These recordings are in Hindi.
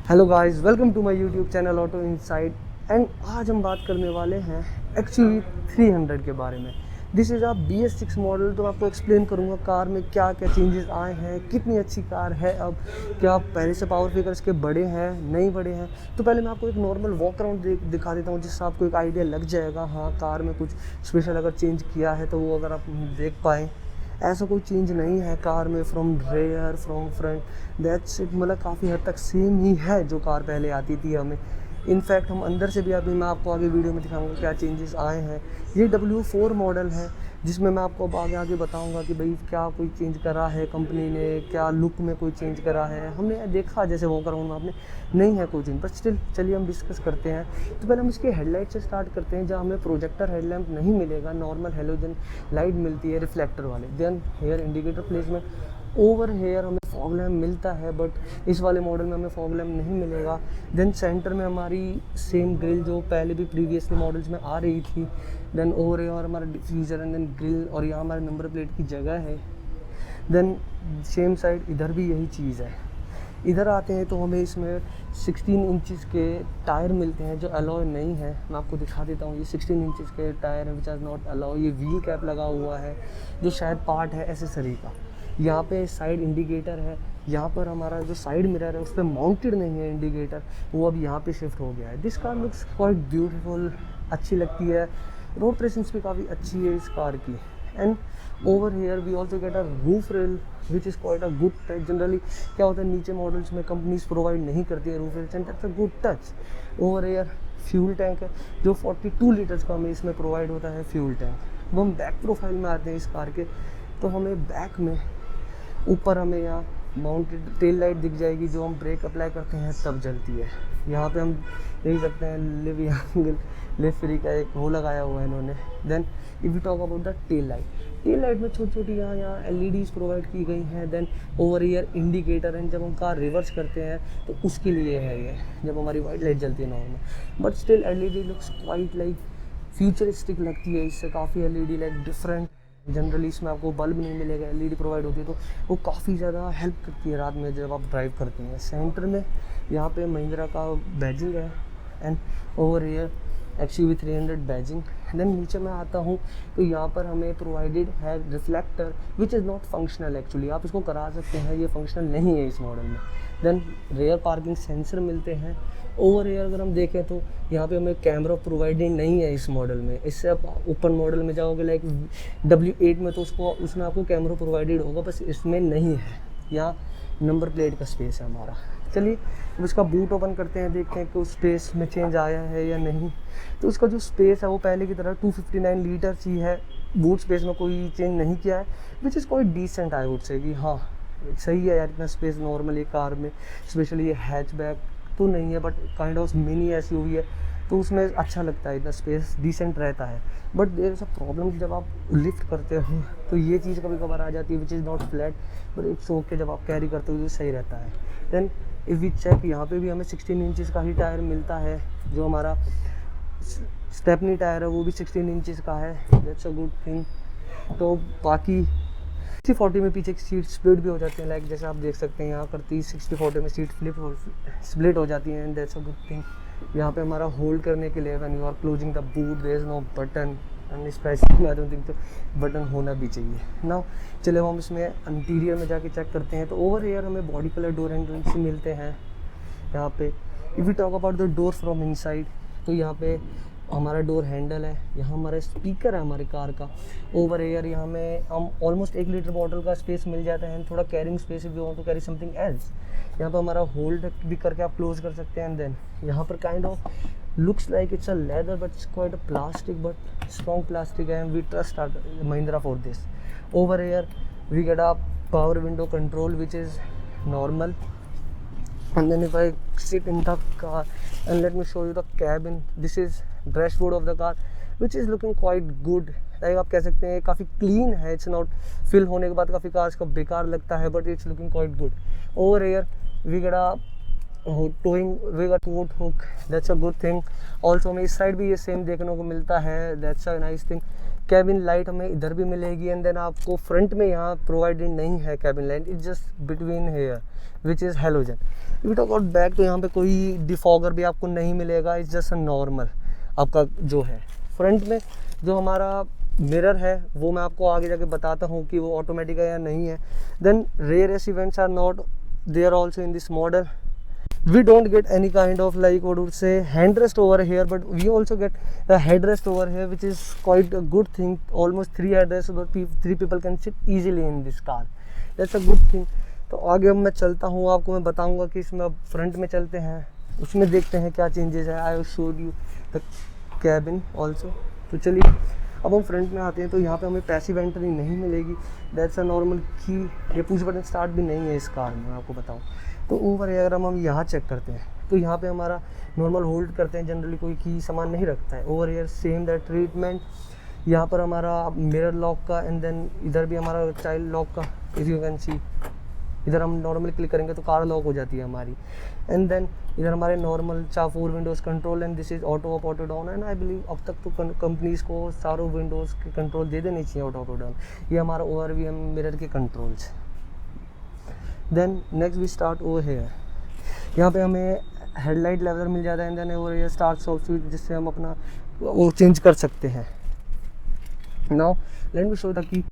Hello guys, welcome to my YouTube channel auto inside. And आज हम बात करने वाले हैं XUV 300 के बारे में। This is a BS6 model. तो आपको एक्सप्लेन करूंगा कार में क्या क्या चेंजेस आए हैं, कितनी अच्छी कार है अब, क्या पहले से पावर फिगर्स के बड़े हैं नहीं बड़े हैं। तो पहले मैं आपको एक नॉर्मल वॉक अराउंड दिखा देता हूँ, जिससे आपको एक आइडिया लग जाएगा हाँ कार में कुछ स्पेशल अगर चेंज किया है तो वो अगर आप देख पाएँ। ऐसा कोई चेंज नहीं है कार में, from rear from front that's it. मतलब काफ़ी हद तक सेम ही है जो कार पहले आती थी हमें। इनफैक्ट हम अंदर से भी, अभी मैं आपको आगे वीडियो में दिखाऊंगा क्या चेंजेस आए हैं। ये W4 मॉडल है, जिसमें मैं आपको अब आगे आगे बताऊंगा कि भाई क्या कोई चेंज करा है कंपनी ने, क्या लुक में कोई चेंज करा है। हमने देखा जैसे वॉक अराउंड में आपने, नहीं है कोई चेंज, बट स्टिल चलिए हम डिस्कस करते हैं। तो पहले हम इसके हेडलाइट से स्टार्ट करते हैं, जहाँ हमें प्रोजेक्टर हेडलैम्प नहीं मिलेगा, नॉर्मल हेलोजन लाइट मिलती है रिफ्लेक्टर वाले। Then here indicator placement, over here हमें फॉग लैम्प मिलता है, बट इस वाले मॉडल में हमें फॉग लैम्प नहीं मिलेगा। देन सेंटर में हमारी सेम ग्रिल जो पहले भी प्रीवियसली मॉडल्स में आ रही थी। देन ओवर हेयर हमारा डिफ्यूज़र एंड देन ग्रिल, और यहाँ हमारे नंबर प्लेट की जगह है। देन सेम साइड इधर भी यही चीज़ है। इधर आते हैं तो हमें इसमें 16 इंचज़ के टायर मिलते हैं जो अलॉय नहीं है। मैं आपको दिखा देता हूँ, ये 16 इंचज़ के टायर हैं विच आर नॉट अलॉय। ये व्हील कैप लगा हुआ है जो शायद पार्ट है एसेसरी का। यहाँ पे साइड इंडिकेटर है, यहाँ पर हमारा जो साइड मिरर है उस पर माउंटेड नहीं है इंडिकेटर, वो अब यहाँ पे शिफ्ट हो गया है। This car looks quite beautiful, अच्छी लगती है। रोड प्रेजेंस भी काफ़ी अच्छी है इस कार की। And over here we also get a roof rail which is quite a good touch. Generally क्या होता है, नीचे मॉडल्स में कंपनीज प्रोवाइड नहीं करती है roof rail, and that's a good touch. Over here fuel tank है जो 42 लीटर्स का हमें इसमें प्रोवाइड होता है फ्यूल टैंक। अब हम बैक प्रोफाइल में आते हैं इस कार के, तो हमें बैक में ऊपर हमें यहाँ माउंटेड टेल लाइट दिख जाएगी, जो हम ब्रेक अप्लाई करते हैं तब जलती है। यहाँ पे हम देख सकते हैं लिव एंगल, लिव फ्री का एक वो लगाया हुआ है इन्होंने। Then if you talk about the tail light में छोटी छोटी यहाँ LEDs प्रोवाइड की गई हैं। देन ओवर ईयर इंडिकेटर है, जब हम कार रिवर्स करते हैं तो उसके लिए है ये, जब हमारी वाइट लाइट जलती है normal. But still LED looks quite like futuristic लगती है, इससे काफ़ी LED लाइक डिफरेंट। जनरली इसमें आपको बल्ब नहीं मिलेगा, LED प्रोवाइड होती है, तो वो काफ़ी ज़्यादा हेल्प करती है रात में जब आप ड्राइव करते हैं। सेंटर में यहाँ पे महिंद्रा का बैजिंग है, and over here XUV 300 badging. Then नीचे मैं आता हूँ तो यहाँ पर हमें प्रोवाइडेड है reflector which is not functional. Actually आप इसको करा सकते हैं, ये फंक्शनल नहीं है इस मॉडल में। देन रेयर पार्किंग सेंसर मिलते हैं। ओवर एयर अगर हम देखें तो यहाँ पे हमें कैमरा प्रोवाइडेड नहीं है इस मॉडल में। इससे आप ऊपर मॉडल में जाओगे लाइक W8 में, तो उसमें आपको कैमरा प्रोवाइडेड होगा, बस इसमें नहीं है। यहाँ नंबर प्लेट का स्पेस है हमारा। चलिए अब इसका बूट ओपन करते हैं, देखते हैं कि उस स्पेस में चेंज आया है या नहीं। तो इसका जो स्पेस है वो पहले की तरह 259 लीटर्स ही है। बूट स्पेस में कोई चेंज नहीं किया है, which is quite decent I would say कि हाँ सही है यार, इतना स्पेस नॉर्मली कार में, स्पेशली ये हैचबैक तो नहीं है but kind of mini SUV है, तो उसमें अच्छा लगता है, इतना स्पेस डिसेंट रहता है। But there is a problem कि जब आप लिफ्ट करते हो तो ये चीज़ कभी कभार आ जाती है which is not flat, but it's okay, जब आप कैरी करते हो तो सही रहता है। देन इफ़ वी चेक, यहाँ पे भी हमें 16 इंचज़ का ही टायर मिलता है। जो हमारा स्टेपनी टायर है वो भी 16 इंचज़ का है, दैट्स अ गुड थिंग। तो बाकी 60-40 में पीछे की सीट स्प्लिट भी हो जाती है, लाइक जैसे आप देख सकते हैं यहाँ करती 60-40 में सीट स्प्लिट हो जाती है, and that's a good thing. यहाँ पे हमारा होल्ड करने के लिए when you are closing the boot there is no button, and specially I don't think तो बटन होना भी चाहिए ना। चले हम इसमें इंटीरियर में जाके चेक करते हैं। तो ओवर एयर हमें बॉडी कलर डोर हैंडल्स मिलते हैं यहाँ पे। If you talk about the door from inside, तो यहाँ पे हमारा डोर हैंडल है, यहाँ हमारा स्पीकर है हमारी कार का। ओवर एयर यहाँ में हम ऑलमोस्ट 1 लीटर बॉटल का स्पेस मिल जाता है, थोड़ा carrying space if you want to carry something else. यहाँ पर हमारा होल्ड भी करके आप क्लोज कर सकते हैं। एंड देन यहाँ पर kind of looks like it's a leather but it's quite a plastic, but strong plastic है, and we trust Mahindra for this. Over here we get a power window control which is normal. And then if I sit in the car and let me show you the cabin, this is dashboard of the car which is looking quite good। Like आप कह सकते हैं काफ़ी क्लीन है, इट्स नॉट फिल होने के बाद काफ़ी कार्स का बेकार लगता है, but it's looking quite good. Over here we get a towing we get coat hook, that's a good thing. Also हमें इस साइड भी ये सेम देखने को मिलता है, that's a nice thing. Cabin light हमें इधर भी मिलेगी, एंड देन आपको फ्रंट में यहाँ प्रोवाइडेड नहीं है cabin light, it's just between here which is halogen. If you talk about back तो यहाँ पे कोई डिफॉगर भी आपको नहीं मिलेगा, इट्स जस्ट अ नॉर्मल आपका जो है। फ्रंट में जो हमारा मिरर है वो मैं आपको आगे जाके बताता हूँ कि वो ऑटोमेटिक है या नहीं है। Then rear AC vents are not there also in this model. We don't get any kind of like what would say handrest over here, but we also get a headrest over here, which is quite a good thing. Almost 3 headrests, so that 3 people can sit easily in this car. That's a good thing. तो आगे अब मैं चलता हूँ, आपको मैं बताऊँगा कि इसमें अब फ्रंट में चलते हैं, उसमें देखते हैं क्या चेंजेस है। I show you the cabin also. तो चलिए अब हम फ्रंट में आते हैं। तो यहाँ पे हमें पैसिव एंट्री नहीं मिलेगी, दैट्स अ नॉर्मल की। ये पुश बटन स्टार्ट भी नहीं है इस कार में, मैं आपको बताऊँ। तो ऊपर अगर हम यहाँ चेक करते हैं तो यहाँ पे हमारा नॉर्मल होल्ड करते हैं, जनरली कोई की सामान नहीं रखता है। Over air same that treatment. यहाँ पर हमारा मिरर लॉक का, एंड देन इधर भी हमारा चाइल्ड लॉक का, इफ यू कैन सी। इधर हम नॉर्मली क्लिक करेंगे तो कार लॉक हो जाती है हमारी। एंड देन इधर हमारे normal 4 Windows control, and this is auto up auto down. And I believe अब तक तो कंपनीज़ को सारों विंडोज़ के कंट्रोल दे देनी चाहिए ऑटो ऑटो डाउन। ये हमारा ओवर वी एम मिरर के controls. Then next we start over here. यहाँ पे हमें हेडलाइट लेवल मिल जाता है, and then over here start soft switch, जिससे हम अपना वो चेंज कर सकते हैं। Now let me show the key,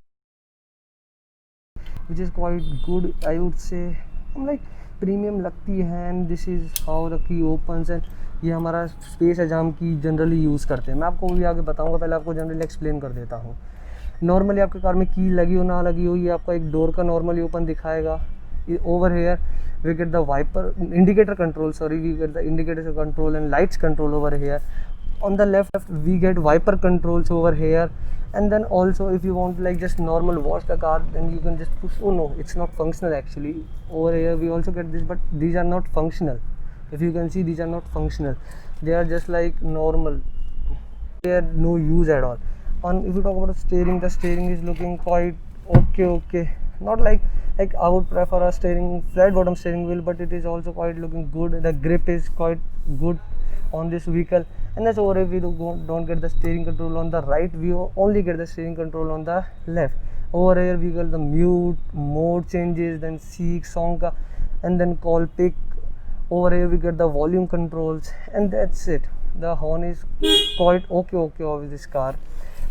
which is quite good, I would say हम लाइक प्रीमियम लगती है। And this is how the key opens. And ये हमारा स्पेस है जहाँ हम की जनरली यूज़ करते हैं। मैं आपको भी आगे बताऊँगा, पहले आपको जनरली एक्सप्लेन कर देता हूँ। नॉर्मली आपके कार में की लगी हो ना लगी हो, ये आपका एक डोर का नॉर्मली ओपन दिखाएगा। Over here we get the wiper indicator control, sorry, we get the indicator control and lights control over here. On the left we get wiper controls over here. And then also if you want like just normal wash the car, then you can just push. Oh no, it's not functional actually. Over here we also get this, but these are not functional. If you can see, these are not functional, they are just like normal, they are no use at all. And if you talk about steering, the steering is looking quite okay, not like I would prefer a flat bottom steering wheel, but it is also quite looking good. The grip is quite good on this vehicle. And that's over. If we don't get the steering control on the right, we only get the steering control on the left. Over here we get the mute mode changes, then seek song ka, and then call pick. Over here we get the volume controls, and that's it. The horn is quite okay of this car.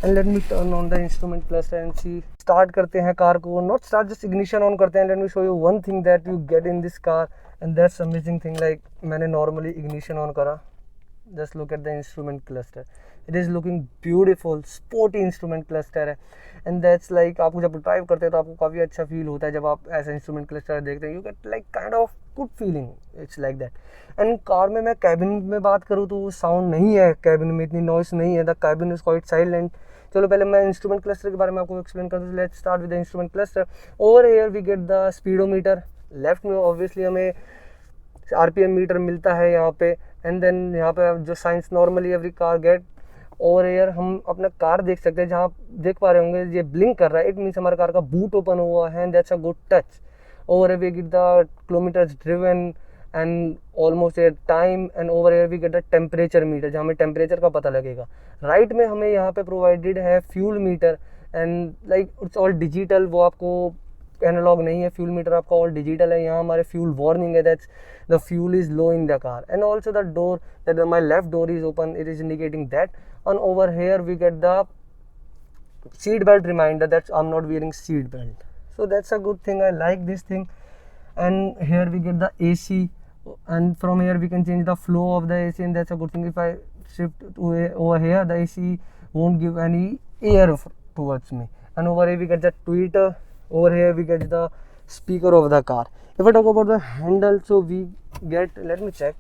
And let me turn on the instrument cluster and see. Start करते हैं कार को, not start, just ignition on करते हैं। Late me show you one thing that you get in this car, and that's amazing thing. Like मैंने नॉर्मली इग्निशन ऑन करा, just look at the instrument cluster, it is looking beautiful, sporty instrument cluster है। एंड दैट्स लाइक आपको जब ड्राइव करते हैं तो आपको काफ़ी अच्छा फील होता है जब आप ऐसा इंस्ट्रूमेंट क्लस्टर देखते हैं। You get like kind of good feeling, it's like that. And car में मैं कैबिन में बात करूँ तो साउंड नहीं है, कैबिन में इतनी नॉइस नहीं है, the cabin is quite silent. चलो पहले मैं इंस्ट्रूमेंट क्लस्टर के बारे में आपको एक्सप्लेन करता हूँ। Let's start with the instrument cluster. Over here we get the speedometer. Left में ऑब्वियसली हमें आरपीएम मीटर मिलता है यहाँ पे। एंड देन यहाँ पे जो signs normally every car get. Over here हम अपना कार देख सकते हैं, जहाँ देख पा रहे होंगे ये ब्लिंक कर रहा है, इट मीन्स हमारे कार का बूट ओपन हुआ है, and that's a good touch. Over here we get the kilometres driven and almost a time. And over here we get the temperature meter, जहाँ हमें टेम्परेचर का पता लगेगा। राइट में हमें यहाँ पे प्रोवाइडेड है fuel meter, and like it's all digital, वो आपको एनालॉग नहीं है। फ्यूल मीटर आपका ऑल डिजिटल है। यहाँ हमारे फ्यूल वार्निंग है, that's the fuel is low in the car. And also the door, that my left door is open, it is indicating that. And over here we get the seat belt reminder that I'm not wearing seat belt, so that's a good thing. I like this thing. And here we get the AC, and from here we can change the flow of the AC, and that's a good thing. If I shift over here, the AC won't give any air towards me. And over here we get the tweeter. Over here we get the speaker of the car. If I talk about the handle, so we get, let me check,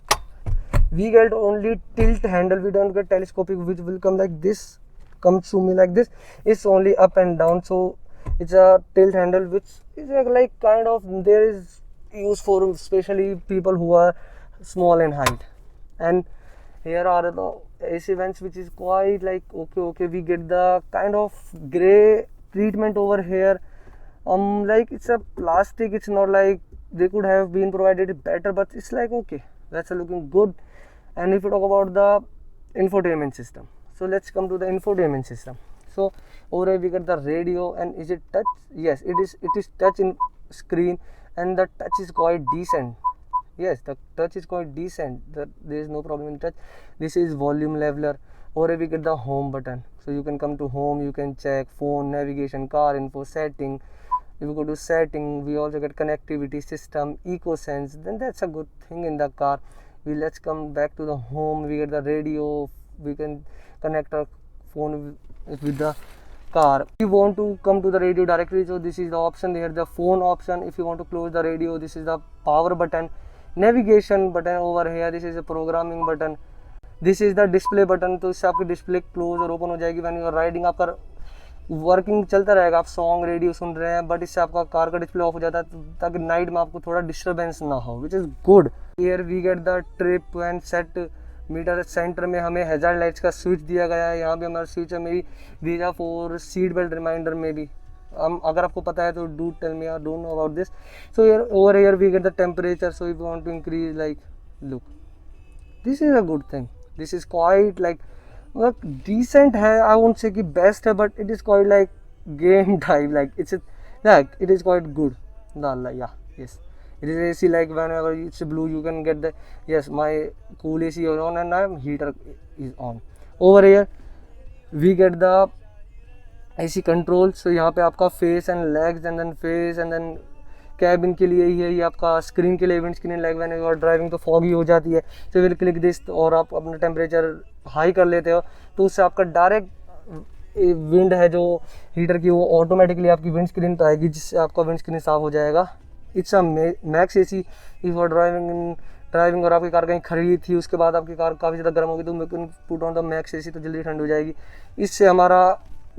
we get only tilt handle, we don't get telescopic, which will come like this, comes to me like this. It's only up and down, so it's a tilt handle, which is like kind of there is used for especially people who are small in height. And here are the AC vents, which is quite like okay. We get the kind of gray treatment over here. Like it's a plastic, it's not like they could have been provided better, but it's like okay, that's looking good. And if you talk about the infotainment system, so let's come to the infotainment system. So over here we get the radio, and is it touch? Yes, it is touch in screen. and the touch is quite decent. Yes, the touch is quite decent. There is no problem in touch. This is volume leveler. Or we get the home button, so you can come to home, you can check phone, navigation, car info, setting. If you go to setting, we also get connectivity system, EcoSense. Then that's a good thing in the car. Let's come back to the home. We get the radio. We can connect our phone with the car. If you want to come to the radio directly, so this is the option there, the phone option. If you want to close the radio, this is the power button. Navigation button over here, this is a programming button. This is the display button, तो इससे आपकी डिस्प्ले क्लोज और ओपन हो जाएगी व्हेन यू आर राइडिंग। आपका वर्किंग चलता रहेगा, आप सॉन्ग रेडियो सुन रहे हैं, बट इससे आपका कार का डिस्प्ले ऑफ हो जाता है ताकि नाइट में आपको थोड़ा डिस्टर्बेंस ना हो, which is good. Here we get the trip and set meter. Centre में हमें हैजार्ड लाइट्स का स्विच दिया गया है। यहाँ पे हमारा स्विच है मेरी वीजा फॉर सीट बेल्ट रिमाइंडर में भी। अगर आपको पता है तो do tell me, I don't know about this. So here over here we get the temperature, so if you want to increase like look, this is a good thing. This is quite like decent है, आई वोंट से कि बेस्ट है, but it is quite like game type, like it is quite good. Yeah, yes, it is AC. Like whenever it's blue, you can get the, yes, my cool AC is on and my heater is on. Over here we get the AC control. So यहाँ पे आपका face and legs and then face and then cabin के लिए ही है, ये आपका स्क्रीन के लिए windscreen, like when you are driving तो फॉगी हो जाती है, तो विल क्लिक दिस और आप अपना टेम्परेचर हाई कर लेते हो, तो उससे आपका डायरेक्ट विंड है जो हीटर की वो ऑटोमेटिकली आपकी विंड स्क्रीन पर आएगी, जिससे आपका विंड स्क्रीन साफ हो जाएगा। It's a max AC if are driving और आपकी कार कहीं खड़ी थी, उसके बाद आपकी कार काफ़ी ज़्यादा गर्म होगी, तो मैं put on the max AC, तो जल्दी ठंड हो जाएगी। इससे हमारा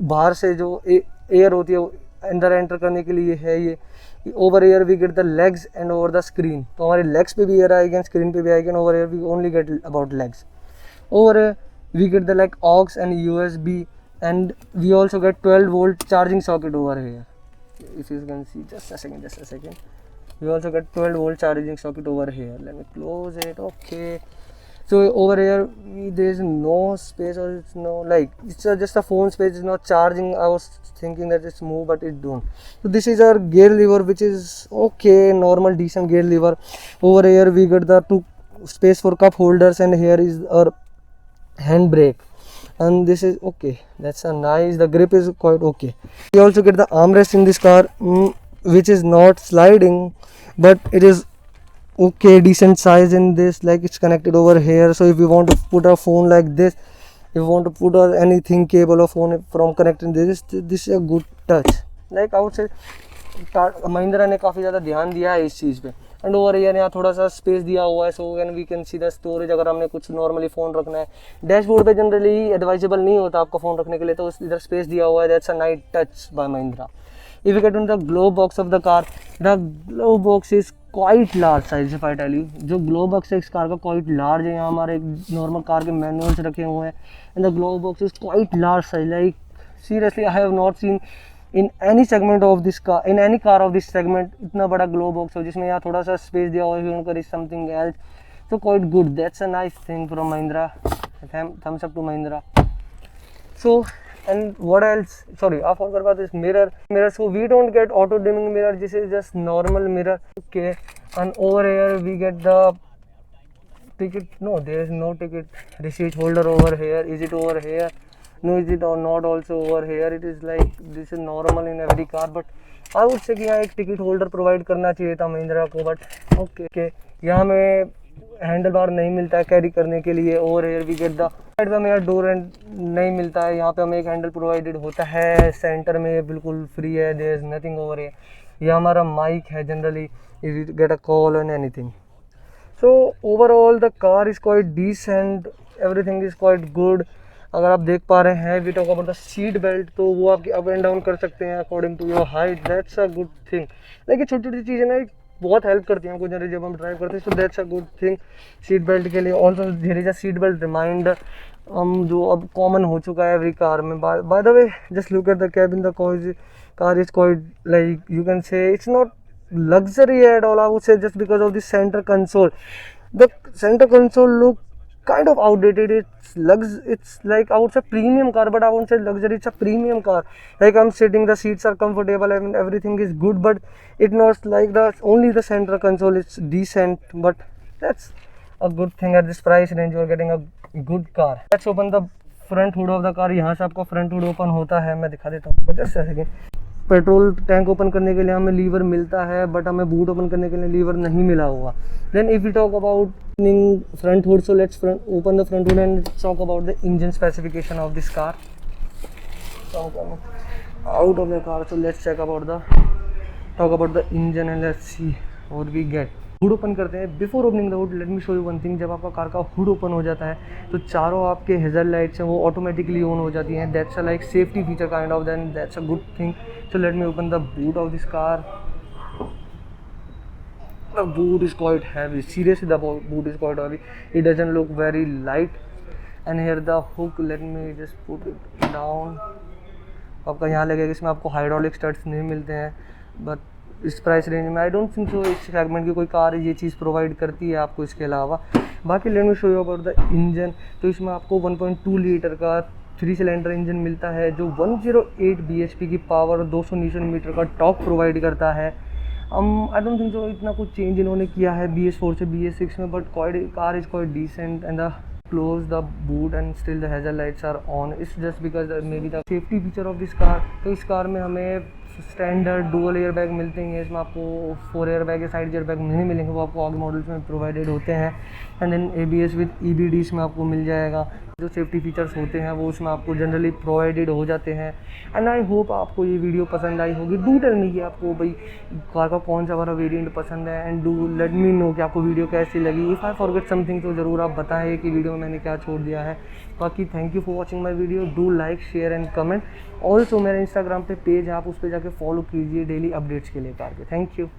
बाहर से जो एयर होती है वो अंदर एंटर करने के लिए है ये। Over here we get the legs and over the screen, तो हमारे लेग्स पे भी एयर आएगी, स्क्रीन पे भी आएगी, and over here we only get about legs. Over we get the like aux and USB, and we also get 12 volt charging socket over here. If you can see, just a second, we also get 12 volt charging socket over here. Let me close it. Okay, so over here there is no space, or it's no, like it's just a phone space, it's not charging. I was thinking that it's move, but it don't. So this is our gear lever, which is okay, normal decent gear lever. Over here we get the two space for cup holders, and here is our handbrake, and this is okay, that's a nice, the grip is quite okay. We also get the armrest in this car, which is not sliding, but it is okay, decent size in this, like it's connected over here. So if you want to put a phone like this, if you want to put anything cable or phone from connecting this is a good touch. Like I would say Mahindra ने काफ़ी ज़्यादा ध्यान दिया है इस चीज़ पे। एंड ओवर एयर यहाँ थोड़ा सा स्पेस दिया हुआ है, so we can see the storage, अगर हमने कुछ नॉर्मली फ़ोन रखना है। डैशबोर्ड पे जनरली एडवाइजेबल नहीं होता आपका फ़ोन रखने के लिए, तो इधर स्पेस दिया हुआ है, that's a nice touch by Mahindra. If you get in the glove box of the car, the glove box is quite large size, if I tell you, जो ग्लो बॉक्स है इस कार का क्वाइट लार्ज है। यहाँ हमारे नॉर्मल कार के मैनुअल्स रखे हुए हैं, and the glove box is quite large size, like seriously I have not seen in any segment of this car, in any car of this segment इतना बड़ा ग्लो बॉक्स हो जिसमें यहाँ थोड़ा सा स्पेस दिया हुआ है, is something else, so quite good, that's a nice thing from Mahindra. Thumbs up to Mahindra. So, and what else, sorry I forgot about this mirror. So we don't get auto dimming mirror, this is just normal mirror. Okay, and over here we get the ticket, no, there is no ticket receipt holder over here. Is it over here? No, is it or not also over here? It is like, this is normal in every car, but I would say कि यहाँ एक टिकट होल्डर प्रोवाइड करना चाहिए था महिंद्रा को, बट ओके। यहाँ में हैंडल बार नहीं मिलता है कैरी करने के लिए। Over here we get the side में हमें डोर हैंड नहीं मिलता है, यहाँ पे हमें एक हैंडल प्रोवाइडेड होता है, सेंटर में बिल्कुल फ्री है, there is nothing over here. ये हमारा माइक है generally if you get a call and anything. So overall the car is quite decent, everything is quite good. अगर आप देख पा रहे हैं, we talk about the seat belt, तो वो आपकी अप एंड डाउन कर सकते हैं according to your height, that's a good thing. लेकिन छोटी छोटी चीज़ें ना बहुत हेल्प करती हैं हमको जनरली जब हम ड्राइव करते हैं, so that's a good thing seat belt के लिए। Also there is a seat belt reminder, जो अब कॉमन हो चुका है एवरी कार में। By the way, just look at the cabin, the car is quite like you can say it's not luxury at all, I would say, just because of the center console. The center console look kind of outdated. It's like I would say premium car, but I won't say luxury. It's a premium car. Like I'm sitting, the seats are comfortable and everything is good, but it not like the only the center console is decent, but that's a good thing. At this price range you are getting a good car. Let's open the front hood of the car. यहाँ से आपको फ्रंट हुड ओपन होता है, मैं दिखा देता हूँ just second. Petrol tank open करने के लिए हमें लीवर मिलता है, बट हमें बूट ओपन करने के लिए लीवर नहीं मिला हुआ. Then if you talk about front hood, so let's open the front hood and talk about the engine specification of this car. Out of the car, so let's check about the talk about the engine and let's see what we get. Hood open करते हैं. Before opening the hood let me show you one thing. जब आपका कार का हुड ओपन हो जाता है तो चारों आपके हेजल लाइट्स हैं वो ऑटोमेटिकली ऑन हो जाती हैं. That's a like safety feature kind of, then that's a good thing. So let me open the boot of this car. The boot is quite heavy, seriously the boot is quite heavy. It doesn't look very light. And here the hook, let me just put it down. आपका यहाँ लगेगा इसमें आपको हाइड्रोलिक स्टड्स नहीं मिलते हैं, बट इस प्राइस रेंज में आई डोंट थिंक सो इस सेगमेंट की कोई कार ये चीज़ प्रोवाइड करती है आपको इसके अलावा. बाकी late me show you about the engine. तो इसमें आपको 1.2 लीटर का 3 सिलेंडर इंजन मिलता है जो 108 bhp की पावर और 200 न्यूटन मीटर का टॉर्क प्रोवाइड करता है. आई डोंट थिंक सो इतना कुछ चेंज इन्होंने किया है BS4 से BS6 में, but car is quite decent. And the close the boot and still the hazard lights are on. It's just because maybe the safety feature of this car. तो इस कार में हमें स्टैंडर्ड डुअल एयर बैग मिलते हैं. इसमें आपको 4 एयर बैग या साइड एयर बैग नहीं मिलेंगे, वो आपको आगे मॉडल्स में प्रोवाइडेड होते हैं. And then ABS with EBD इसमें आपको मिल जाएगा. जो सेफ्टी फीचर्स होते हैं वो उसमें आपको जनरली प्रोवाइडेड हो जाते हैं. एंड आई होप आपको ये वीडियो पसंद आई होगी. डू टेल मी कि आपको भाई कार का कौन सा वाला वेरिएंट पसंद है, and do let me know कि आपको वीडियो कैसी लगी. इफ़ आई फॉरगेट समथिंग तो ज़रूर आप बताएं कि वीडियो में मैंने क्या छोड़ दिया है. बाकी thank you for watching my video. Do like, share and comment. Also मेरा इंस्टाग्राम पे पेज है, आप उस पर जाके फॉलो कीजिए डेली अपडेट्स के लिए कार के. Thank you.